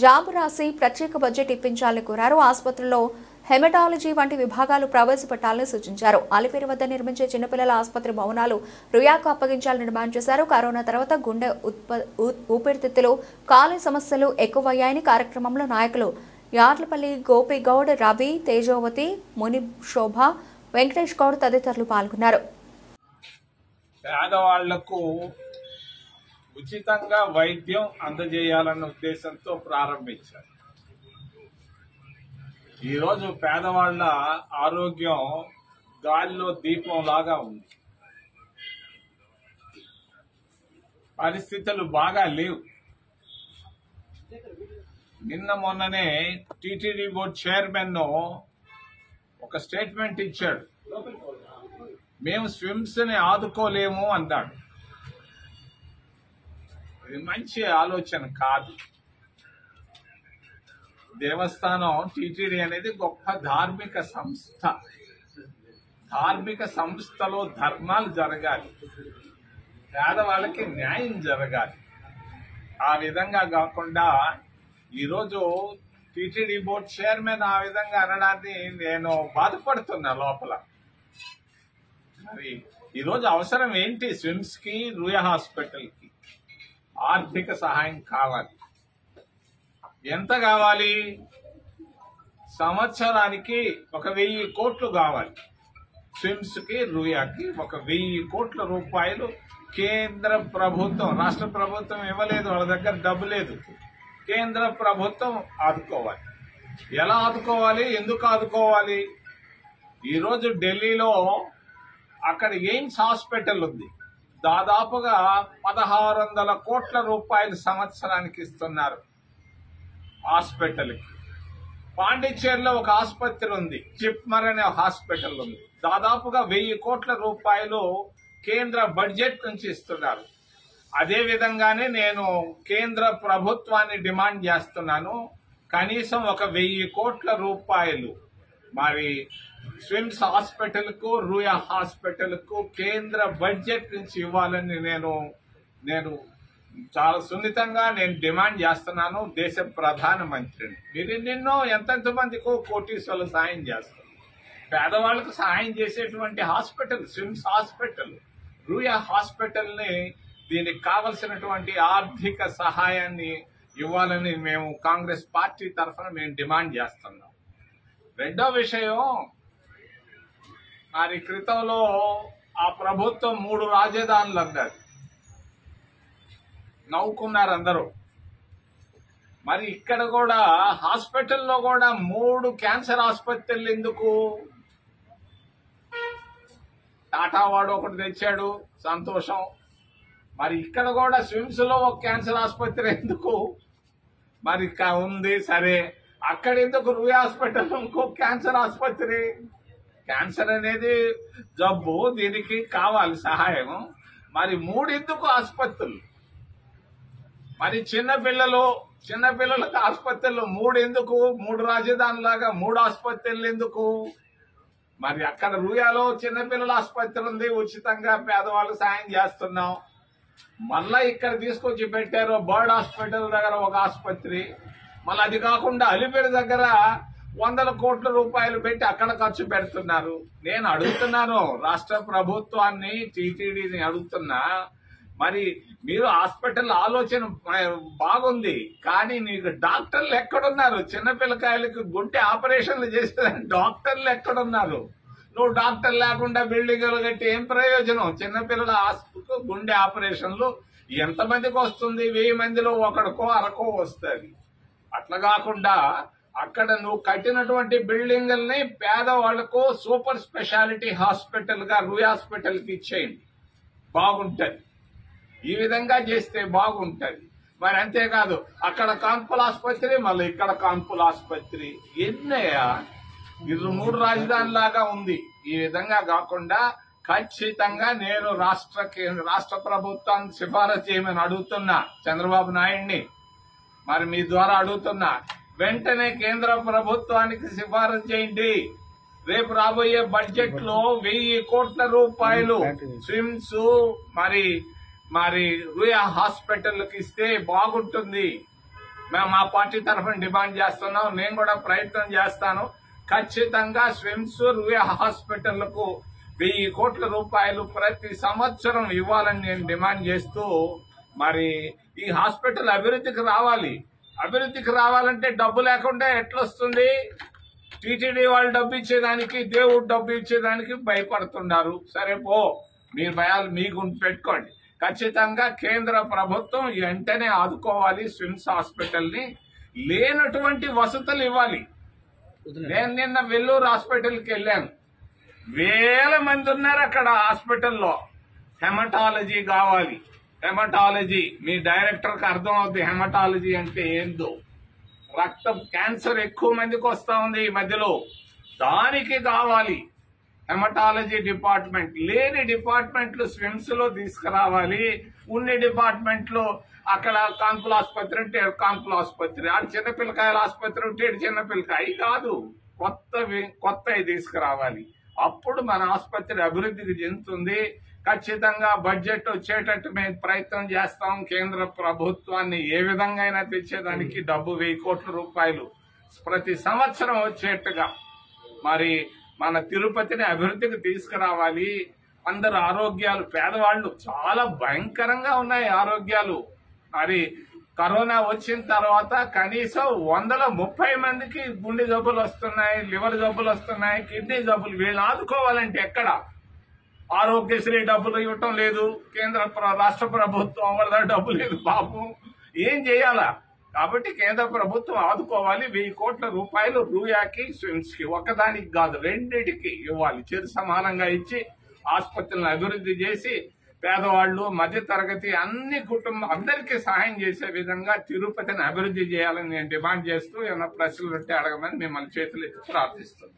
జాబు రాసి ప్రత్యేక బడ్జెట్ ఇప్పించాలని కోరారు. ఆసుపత్రుల్లో హెమటాలజీ వంటి విభాగాలు ప్రవేశపెట్టాలని సూచించారు. అలిపేరు వద్ద నిర్మించే చిన్నపిల్లల ఆసుపత్రి భవనాలు రుయాకు అప్పగించాలని డిమాండ్ చేశారు. కరోనా తర్వాత గుండె ఊపిరితిత్తులు కాలే సమస్యలు ఎక్కువయ్యాయని కార్యక్రమంలో నాయకులు యార్లపల్లి గోపిగౌడ్, రవి, తేజోవతి, ముని శోభ, వెంకటేష్ గౌడ్ తదితరులు పాల్గొన్నారు. పేదవాళ్లకు ఉచితంగా వైద్యం అందజేయాలన్న ఉద్దేశంతో ప్రారంభించారు. ఈరోజు పేదవాళ్ల ఆరోగ్యం గాలిలో దీపం లాగా ఉంది. పరిస్థితులు బాగా లేవు. నిన్న మొన్ననే టీటీడీ బోర్డు చైర్మన్ ఒక స్టేట్మెంట్ ఇచ్చాడు. మేము స్విమ్స్ ని ఆదుకోలేము అన్నాడు. ఇది మంచి ఆలోచన కాదు. దేవస్థానం టీటీడీ అనేది గొప్ప ధార్మిక సంస్థ. ధార్మిక సంస్థలో ధర్మాలు జరగాలి, పేదవాళ్ళకి న్యాయం జరగాలి. ఆ విధంగా కాకుండా ఈరోజు టీటీడీ బోర్డు చైర్మన్ ఆ విధంగా అనడాన్ని నేను బాధపడుతున్నా లోపల. మరి ఈరోజు అవసరం ఏంటి? స్విమ్స్ కి, రూయా హాస్పిటల్ కి ఆర్థిక సహాయం కావాలి. ఎంత కావాలి? సంవత్సరానికి 1000 కోట్లు కావాలి. స్విమ్స్ కి, రూయాకి 1000 కోట్ల రూపాయలు కేంద్ర ప్రభుత్వం, రాష్ట్ర ప్రభుత్వం ఇవ్వలేదు. వాళ్ళ దగ్గర డబ్బు లేదు. కేంద్ర ప్రభుత్వం ఆదుకోవాలి. ఎలా ఆదుకోవాలి? ఎందుకు ఆదుకోవాలి? ఈరోజు ఢిల్లీలో అక్కడ ఎయిమ్స్ హాస్పిటల్ ఉంది. దాదాపుగా 1600 కోట్ల రూపాయలు సంవత్సరానికి ఇస్తున్నారు హాస్పిటల్కి. పాండిచ్చేరిలో ఒక ఆసుపత్రి ఉంది, జిప్మర్ అనే హాస్పిటల్ ఉంది. దాదాపుగా 1000 కోట్ల రూపాయలు కేంద్ర బడ్జెట్ నుంచి ఇస్తున్నారు. అదే విధంగానే నేను కేంద్ర ప్రభుత్వాన్ని డిమాండ్ చేస్తున్నాను, కనీసం 1000 కోట్ల రూపాయలు మరి స్విమ్స్ హాస్పిటల్ కు, రూయా హాస్పిటల్ కు కేంద్ర బడ్జెట్ నుంచి ఇవ్వాలని నేను చాలా సున్నితంగా డిమాండ్ చేస్తున్నాను దేశ ప్రధానమంత్రిని. మీరు నిన్నో ఎంతెంతమందికో కోటీశ్వర్లు సాయం చేస్తారు. పేదవాళ్లకు సహాయం చేసేటువంటి hospital SVIMS hospital, Ruia hospital ని దీనికి కావలసినటువంటి ఆర్థిక సహాయాన్ని ఇవ్వాలని మేము కాంగ్రెస్ పార్టీ తరఫున మేము డిమాండ్ చేస్తున్నాం. రెండో విషయం, మరి క్రితంలో ఆ ప్రభుత్వం 3 రాజధానులు అన్నారు, నవ్వుకున్నారు అందరూ. మరి ఇక్కడ కూడా హాస్పిటల్లో కూడా 3 క్యాన్సర్ ఆసుపత్రులు ఎందుకు? టాటా వాడు ఒకటి తెచ్చాడు, సంతోషం. మరి ఇక్కడ కూడా స్విమ్స్ లో ఒక క్యాన్సర్ ఆసుపత్రి ఎందుకు? మరి ఉంది సరే, అక్కడ ఎందుకు రూయా హాస్పిటల్ ఇంకో క్యాన్సర్ ఆసుపత్రి? క్యాన్సర్ అనేది జబ్బు, దీనికి కావాలి సహాయం. మరి 3 ఎందుకు ఆసుపత్రులు? మరి చిన్నపిల్లలకు ఆసుపత్రులు 3 ఎందుకు? 3 రాజధానిలాగా 3 ఆసుపత్రులు ఎందుకు? మరి అక్కడ రూయాలో చిన్నపిల్లల ఆసుపత్రి ఉంది, ఉచితంగా పేదవాళ్ళకు సాయం చేస్తున్నాం. మళ్ళా ఇక్కడ తీసుకొచ్చి పెట్టారు బర్డ్ హాస్పిటల్ దగ్గర ఒక ఆసుపత్రి. మళ్ళీ అది కాకుండా అలిపేరు దగ్గర 100 కోట్ల రూపాయలు పెట్టి అక్కడ ఖర్చు పెడుతున్నారు. నేను అడుగుతున్నాను రాష్ట్ర ప్రభుత్వాన్ని, టీటీడీని అడుగుతున్నా, మరి మీరు హాస్పిటల్ ఆలోచన బాగుంది, కానీ నీకు డాక్టర్లు ఎక్కడున్నారు? చిన్నపిల్లకాయలకు గుండె ఆపరేషన్లు చేసే డాక్టర్లు ఎక్కడున్నారు? నువ్వు డాక్టర్ లేకుండా బిల్డింగ్లు కట్టి ఏం ప్రయోజనం? చిన్నపిల్లల గుండె ఆపరేషన్లు ఎంతమందికి వస్తుంది? 1000 మందిలో ఒకడికో అరకో వస్తుంది. అట్లా కాకుండా అక్కడ నువ్వు కట్టినటువంటి బిల్డింగుల్ని పేదవాళ్లకు సూపర్ స్పెషాలిటీ హాస్పిటల్ గా రూయా హాస్పిటల్ కి ఇచ్చేయండి, బాగుంటది. ఈ విధంగా చేస్తే బాగుంటది. మరి అంతేకాదు అక్కడ కాన్పుల ఆసుపత్రి, మళ్ళీ ఇక్కడ కాన్పుల ఆసుపత్రి. ఎన్నయ్యా? ఇది 3 రాజధాని లాగా ఉంది. ఈ విధంగా కాకుండా ఖచ్చితంగా నేను రాష్ట్ర ప్రభుత్వాన్ని సిఫారసు చేయమని అడుగుతున్నా చంద్రబాబు నాయుడిని. మరి మీ ద్వారా అడుగుతున్నా, వెంటనే కేంద్ర ప్రభుత్వానికి సిఫారసు చేయండి. రేపు రాబోయే బడ్జెట్ లో 1000 కోట్ల రూపాయలు స్విమ్స్ మరి రుయా హాస్పిటల్కి ఇస్తే బాగుంటుంది. మేము మా పార్టీ తరఫున డిమాండ్ చేస్తున్నాం. నేను కూడా ప్రయత్నం చేస్తాను. ఖచ్చితంగా స్విమ్స్ రుయా హాస్పిటల్కు 1000 కోట్ల రూపాయలు ప్రతి సంవత్సరం ఇవ్వాలని నేను డిమాండ్ చేస్తూ, మరి ఈ హాస్పిటల్ అభివృద్ధికి రావాలి. అభివృద్ధికి రావాలంటే డబ్బు లేకుండా ఎట్లొస్తుంది? టీటీడీ వాళ్ళు డబ్బు ఇచ్చేదానికి, దేవుడు డబ్బు ఇచ్చేదానికి భయపడుతున్నారు. సరే పో, మీరు భయాలు మీకు పెట్టుకోండి. ఖచ్చితంగా కేంద్ర ప్రభుత్వం వెంటనే ఆదుకోవాలి. స్విమ్స్ హాస్పిటల్ ని లేనటువంటి వసతులు ఇవ్వాలి. నేను నిన్న వెల్లూరు హాస్పిటల్కి వెళ్ళాను. 1000 మంది ఉన్నారు అక్కడ హాస్పిటల్లో. హెమటాలజీ కావాలి. హెమటాలజీ మీ డైరెక్టర్కి అర్థం అవుతుంది హెమటాలజీ అంటే ఏందో. రక్తం క్యాన్సర్ ఎక్కువ మందికి వస్తా ఉంది ఈ మధ్యలో. దానికి కావాలి హెమటాలజీ డిపార్ట్మెంట్. లేని డిపార్ట్మెంట్లు స్విమ్స్ లో తీసుకురావాలి. ఉన్న డిపార్ట్మెంట్లో అక్కడ కాన్పుల ఆసుపత్రి అంటే కాన్పుల ఆసుపత్రి, ఆడ చిన్నపిల్లకాయల ఆసుపత్రి ఉంటే చిన్నపిల్లకాయ కాదు, కొత్తవి తీసుకురావాలి. అప్పుడు మన ఆసుపత్రి అభివృద్ధికి చెందుతుంది. ఖచ్చితంగా బడ్జెట్ వచ్చేటట్టు మేము ప్రయత్నం చేస్తాం. కేంద్ర ప్రభుత్వాన్ని ఏ విధంగా అయినా తెచ్చేదానికి డబ్బు 1000 కోట్ల రూపాయలు ప్రతి సంవత్సరం వచ్చేట్టుగా మరి మన తిరుపతిని అభివృద్ధికి తీసుకురావాలి. అందరు ఆరోగ్యాలు, పేదవాళ్లు చాలా భయంకరంగా ఉన్నాయి ఆరోగ్యాలు. మరి కరోనా వచ్చిన తర్వాత కనీసం 130 మందికి గుండె జబ్బులు వస్తున్నాయి, లివర్ జబ్బులు వస్తున్నాయి, కిడ్నీ జబ్బులు. వీళ్ళని ఆదుకోవాలంటే ఎక్కడ? ఆరోగ్యశ్రీ డబ్బులు ఇవ్వటం లేదు, రాష్ట్ర ప్రభుత్వం వల్ల డబ్బు లేదు పాపం. ఏం చేయాలా? కాబట్టి కేంద్ర ప్రభుత్వం ఆదుకోవాలి. 1000 కోట్ల రూపాయలు రూయాకి, స్విమ్స్ కి ఒకదానికి కాదు రెండిటికి ఇవ్వాలి. చిరు సమానంగా ఇచ్చి ఆసుపత్రులను అభివృద్ధి చేసి పేదవాళ్లు, మధ్యతరగతి అన్ని కుటుంబం అందరికీ సహాయం చేసే విధంగా తిరుపతిని అభివృద్ధి చేయాలని నేను డిమాండ్ చేస్తూ ఏమైనా ప్రశ్నలు ఉంటే అడగమని మిమ్మల్ని చేతులు ఎత్తి ప్రార్థిస్తున్నాను.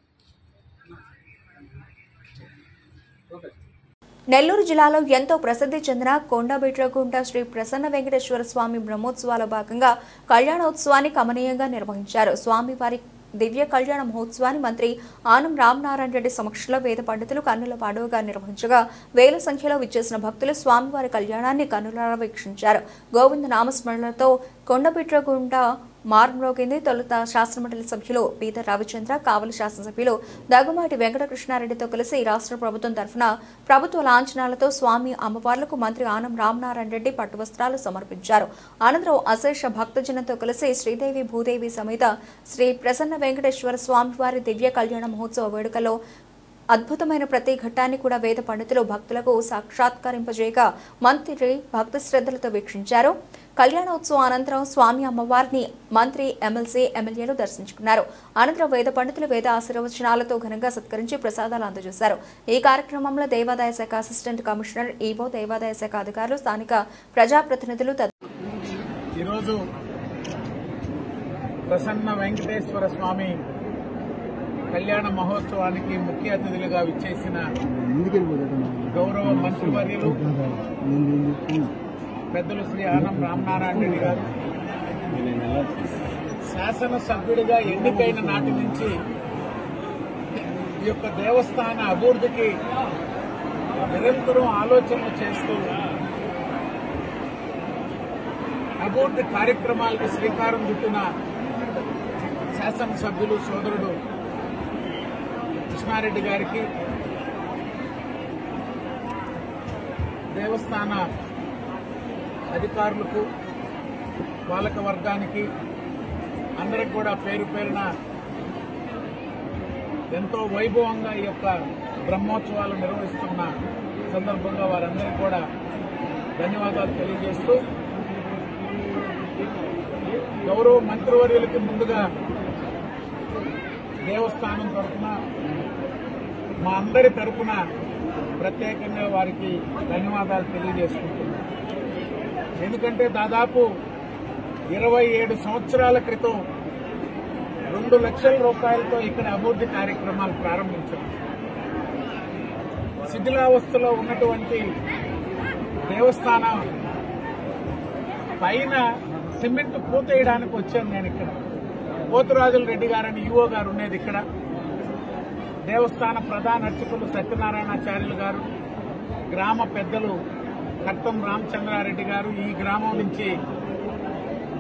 నెల్లూరు జిల్లాలో ఎంతో ప్రసిద్ధి చెందిన కొండబిట్రగుంట శ్రీ ప్రసన్న వెంకటేశ్వర స్వామి బ్రహ్మోత్సవాల భాగంగా కళ్యాణోత్సవాన్ని కమనీయంగా నిర్వహించారు. స్వామివారి దివ్య కళ్యాణ మహోత్సవాన్ని మంత్రి ఆనం రామనారాయణ రెడ్డి సమక్షంలో వేద పండితులు కన్నుల పండుగగా నిర్వహించగా వేల సంఖ్యలో విచ్చేసిన భక్తులు స్వామివారి కళ్యాణాన్ని కన్నులారా వీక్షించారు. గోవింద నామస్మరణలతో కొండబిట్రగుంట మార్మోగింది. తొలుత శాసనమండలి సభ్యులు పీత రవిచంద్ర, కావలి శాసనసభ్యులు దగ్గుమాటి వెంకటకృష్ణారెడ్డితో కలిసి రాష్ట్ర ప్రభుత్వం తరఫున ప్రభుత్వ లాంఛనాలతో స్వామి అమ్మవార్లకు మంత్రి ఆనం రామనారాయణ రెడ్డి పట్టు వస్త్రాలు సమర్పించారు. అనంతరం అశేష భక్తజనంతో కలిసి శ్రీదేవి భూదేవి సమేత శ్రీ ప్రసన్న వెంకటేశ్వర స్వామివారి దివ్య కళ్యాణ మహోత్సవ వేడుకలో అద్భుతమైన ప్రతి ఘట్టాన్ని కూడా వేద పండితులు భక్తులకు సాక్షాత్కరింపజేయగా మంత్రి భక్తి శ్రద్ధలతో వీక్షించారు. కళ్యాణోత్సవం అనంతరం స్వామి అమ్మవారిని మంత్రి, ఎమ్మెల్సీ, ఎమ్మెల్యేలు దర్శించుకున్నారు. అనంతరం వేద పండితులు వేద ఆశీర్వచనాలతో ఘనంగా సత్కరించి ప్రసాదాలు అందజేశారు. ఈ కార్యక్రమంలో దేవాదాయ శాఖ అసిస్టెంట్ కమిషనర్, ఈవో, దేవాదాయ శాఖ అధికారులు, స్థానిక ప్రజాప్రతినిధులు ఈరోజు ప్రసన్న వెంకటేశ్వర స్వామి కళ్యాణ మహోత్సవానికి ముఖ్య అతిథులుగా విచ్చేసిన గౌరవ మంత్రివర్యులు పెద్దలు శ్రీ ఆనం రామనారాయణ రెడ్డి గారు, శాసనసభ్యుడిగా ఎన్నికైన నాటి నుంచి ఈ యొక్క దేవస్థాన అభివృద్ధికి నిరంతరం ఆలోచనలు చేస్తూ అభివృద్ధి కార్యక్రమాలకు శ్రీకారం చుట్టిన శాసనసభ్యులు సోదరుడు కృష్ణారెడ్డి గారికి, దేవస్థాన అధికారులకు, పాలక వర్గానికి అందరికి కూడా పేరు పేరున ఎంతో వైభవంగా ఈ యొక్క బ్రహ్మోత్సవాలు నిర్వహిస్తున్న సందర్భంగా వారందరికీ కూడా ధన్యవాదాలు తెలియజేస్తూ, గౌరవ మంత్రివర్యులకి ముందుగా దేవస్థానం తరఫున, మా అందరి తరఫున ప్రత్యేకంగా వారికి ధన్యవాదాలు తెలియజేసుకుంటున్నాం. ఎందుకంటే దాదాపు 27 సంవత్సరాల క్రితం 2 లక్షల రూపాయలతో ఇక్కడ అభివృద్ధి కార్యక్రమాలు ప్రారంభించాం. శిథిలావస్థలో ఉన్నటువంటి దేవస్థానం పైన సిమెంట్ పూతేయడానికి వచ్చాను నేను ఇక్కడ. పోతురాజుల రెడ్డి గారని ఈవో గారు ఉండేది ఇక్కడ. దేవస్థాన ప్రధాన అర్చకులు సత్యనారాయణాచార్యులు గారు, గ్రామ పెద్దలు కట్టం రామచంద్రారెడ్డి గారు, ఈ గ్రామం నుంచి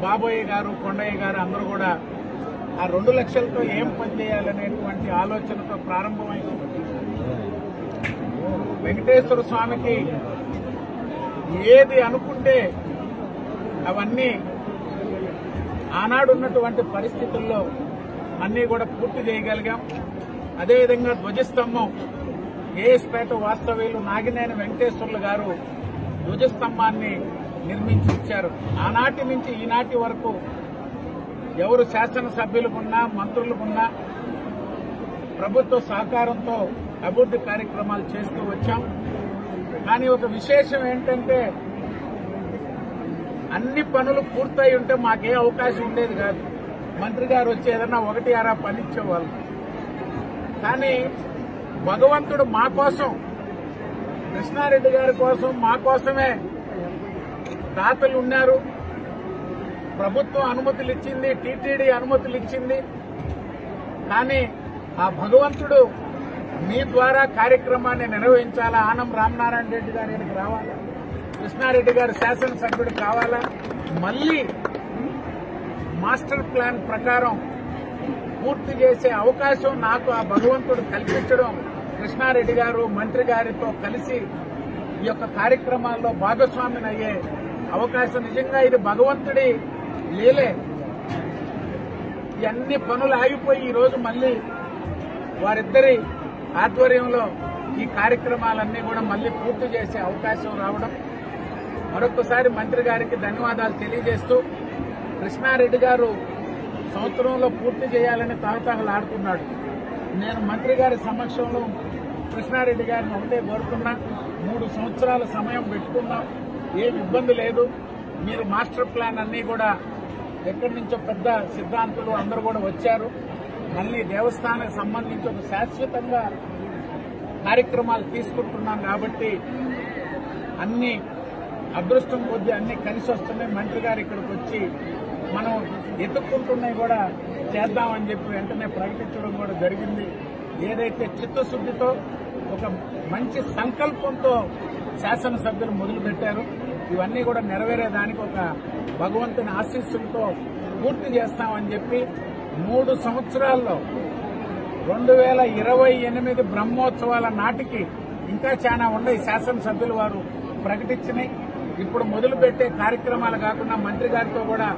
బాబోయ్య గారు, కొండయ్య గారు అందరూ కూడా ఆ 2 లక్షలతో ఏం పని చేయాలనేటువంటి ఆలోచనతో ప్రారంభమైంది. వెంకటేశ్వర స్వామికి ఏది అనుకుంటే అవన్నీ ఆనాడున్నటువంటి పరిస్థితుల్లో అన్నీ కూడా పూర్తి చేయగలిగాం. అదేవిధంగా ధ్వజస్తంభం ఏఎస్పేట వాస్తవ్యులు నాగినేని వెంకటేశ్వర్లు గారు ధ్వజస్తంభాన్ని నిర్మించి ఇచ్చారు. ఆనాటి నుంచి ఈనాటి వరకు ఎవరు శాసనసభ్యులకున్నా మంత్రులకున్నా ప్రభుత్వ సహకారంతో అభివృద్ధి కార్యక్రమాలు చేస్తూ వచ్చాం. కానీ ఒక విశేషం ఏంటంటే అన్ని పనులు పూర్తయి ఉంటే మాకే అవకాశం ఉండేది కాదు. మంత్రి గారు వచ్చి ఏదన్నా 1-6 పని ఇచ్చేవాళ్ళు. కానీ భగవంతుడు మా కోసం, కృష్ణారెడ్డి గారి కోసం, మా కోసమే దాతలు ఉన్నారు. ప్రభుత్వం అనుమతులు ఇచ్చింది, టీటీడీ అనుమతులు ఇచ్చింది. కానీ ఆ భగవంతుడు మీ ద్వారా కార్యక్రమాన్ని నిర్వహించాలా. ఆనం రామనారాయణ రెడ్డి గారు ఇక్కడికి రావాలా, కృష్ణారెడ్డి గారు శాసనసభ్యుడు కావాలా, మళ్లీ మాస్టర్ ప్లాన్ ప్రకారం పూర్తి చేసే అవకాశం నాకు ఆ భగవంతుడు కల్పించడం, కృష్ణారెడ్డి గారు మంత్రి గారితో కలిసి ఈ యొక్క కార్యక్రమాల్లో భాగస్వామిని అయ్యే అవకాశం నిజంగా ఇది భగవంతుడి లీలే. ఈ అన్ని పనులు ఆగిపోయి ఈరోజు మళ్లీ వారిద్దరి ఆధ్వర్యంలో ఈ కార్యక్రమాలన్నీ కూడా మళ్లీ పూర్తి చేసే అవకాశం రావడం, మరొకసారి మంత్రి గారికి ధన్యవాదాలు తెలియజేస్తూ, కృష్ణారెడ్డి గారు సంవత్సరంలో పూర్తి చేయాలని తాహతహలాడుతున్నాడు. నేను మంత్రి గారి సమక్షంలో కృష్ణారెడ్డి గారిని ఒకటే కోరుతున్నా, 3 సంవత్సరాల సమయం పెట్టుకున్నాం, ఏం ఇబ్బంది లేదు. మీరు మాస్టర్ ప్లాన్ అన్నీ కూడా ఎక్కడి నుంచో పెద్ద సిద్ధాంతులు అందరూ కూడా వచ్చారు. మళ్లీ దేవస్థానానికి సంబంధించి ఒక శాశ్వతంగా కార్యక్రమాలు తీసుకుంటున్నాం కాబట్టి అన్ని అదృష్టం కొద్దీ అన్ని కలిసి వస్తున్నాయి. మంత్రి గారు ఇక్కడికి వచ్చి మనం ఎత్తుక్కుంటున్నాయి కూడా చేద్దామని చెప్పి వెంటనే ప్రకటించడం కూడా జరిగింది. ఏదైతే చిత్తశుద్దితో ఒక మంచి సంకల్పంతో శాసనసభ్యులు మొదలుపెట్టారు, ఇవన్నీ కూడా నెరవేరేదానికి ఒక భగవంతుని ఆశీస్సులతో పూర్తి చేస్తామని చెప్పి 3 సంవత్సరాల్లో 2028 బ్రహ్మోత్సవాల నాటికి ఇంకా చాలా ఉన్నాయి శాసనసభ్యులు వారు ప్రకటించినాయి. ఇప్పుడు మొదలుపెట్టే కార్యక్రమాలు కాకుండా మంత్రి గారితో కూడా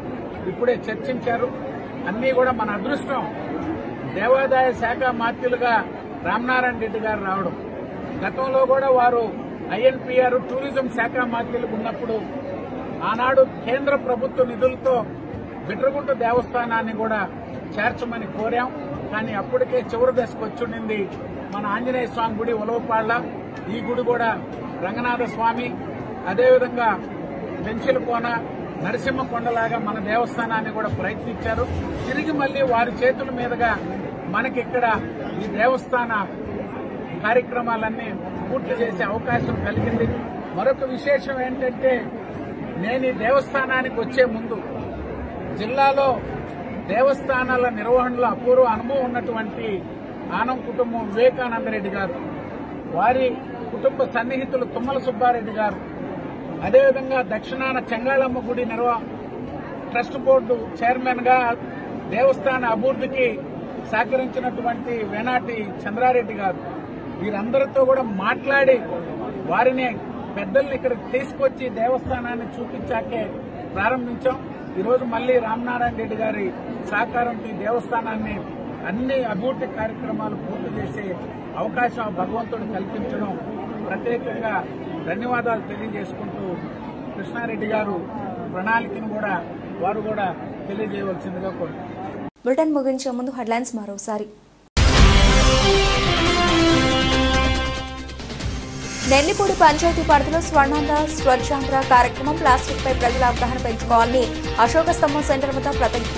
ఇప్పుడే చర్చించారు. అన్నీ కూడా మన అదృష్టం. దేవాదాయ శాఖ మంత్రులుగా రామనారాయణ రెడ్డి గారు రావడం, గతంలో కూడా వారు ఐఎన్పిఆర్ టూరిజం శాఖ మంత్రులుగా ఉన్నప్పుడు ఆనాడు కేంద్ర ప్రభుత్వ నిధులతో బిట్రగుంట దేవస్థానాన్ని కూడా చేర్చమని కోరాం. కానీ అప్పటికే చివరి దశకు వచ్చింది మన ఆంజనేయ స్వామి గుడి ఉలవపాళ్ల, ఈ గుడి కూడా రంగనాథ స్వామి, అదేవిధంగా వెంచెలకోన నరసింహకొండలాగా మన దేవస్థానాన్ని కూడా ప్రయత్నించారు. తిరిగి మళ్లీ వారి చేతుల మీదుగా మనకిక్కడ ఈ దేవస్థాన కార్యక్రమాలన్నీ పూర్తి చేసే అవకాశం కలిగింది. మరొక విశేషం ఏంటంటే, నేను ఈ దేవస్థానానికి వచ్చే ముందు జిల్లాలో దేవస్థానాల నిర్వహణలో అపూర్వ అనుభవం ఉన్నటువంటి ఆనం కుటుంబం వివేకానందరెడ్డి గారు, వారి కుటుంబ సన్నిహితులు తుమ్మల సుబ్బారెడ్డి గారు, అదేవిధంగా దక్షిణాన చెంగాళమ్మ గుడి ట్రస్ట్ బోర్డు చైర్మన్ గా దేవస్థాన అభివృద్ధికి సహకరించినటువంటి వేనాటి చంద్రారెడ్డి గారు, వీరందరితో కూడా మాట్లాడి వారిని పెద్దల్ని ఇక్కడికి తీసుకొచ్చి దేవస్థానాన్ని చూపించాకే ప్రారంభించాం. ఈరోజు మళ్లీ రామనారాయణ రెడ్డి గారి సహకారంతో ఈ దేవస్థానాన్ని అన్ని అభివృద్ధి కార్యక్రమాలు పూర్తి చేసే అవకాశం భగవంతుడు కల్పించడం ప్రత్యేకంగా ధన్యవాదాలు తెలియజేసుకుంటూ కృష్ణారెడ్డి గారు ప్రణాళికను కూడా వారు కూడా తెలియజేయవలసిందిగా కోరుతున్నారు. బులెటిన్ ముగించే ముందు హెడ్లైన్స్ మరోసారి. నెల్లిపూడి పంచాయతీ పరిధిలో స్వర్ణాంధ్ర స్వచ్ఛాంధ్ర కార్యక్రమం, ప్లాస్టిక్ పై ప్రజల అవగాహన పెంచుకోవాలని అశోక స్తంభం సెంటర్ వద్ద ప్రతిజ్ఞ.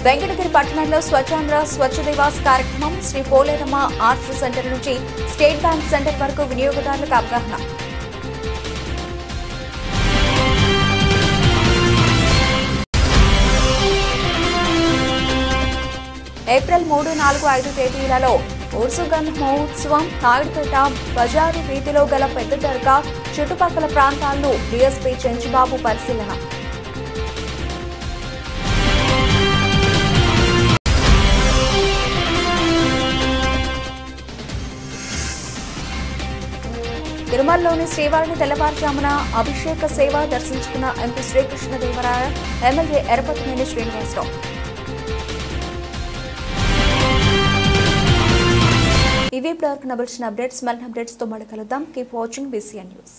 వెంకటగిరి పట్టణంలో స్వచ్ఛాంధ్ర స్వచ్ఛ దివాస్ కార్యక్రమం శ్రీ పోలేరమ్మ ఆర్ట్స్ సెంటర్ నుంచి స్టేట్ బ్యాంక్ సెంటర్ వరకు వినియోగదారులకు అవగాహన. ఏప్రిల్ 3, 4, 5 తేదీలలో ఉర్సుగన్ మహోత్సవం నాయుడుపేట బజారు వీధిలో గల పెద్ద దర్గా చుట్టుపక్కల ప్రాంతాలను డీఎస్పీ చెంచుబాబు పరిశీలన. తిరుమలలోని శ్రీవారిని తెల్లవారుజామున అభిషేక సేవ దర్శించుకున్న ఎంపీ శ్రీకృష్ణదేవరాయ, ఎమ్మెల్యే ఎరపతినేని శ్రీనివాసరావు. ఇవి ఇప్పటివరకు నబిల్చిన అప్డేట్స్. మరిన్ని అప్డేట్స్ తో మళ్ళీ కలుద్దాం. Keep watching BCN news.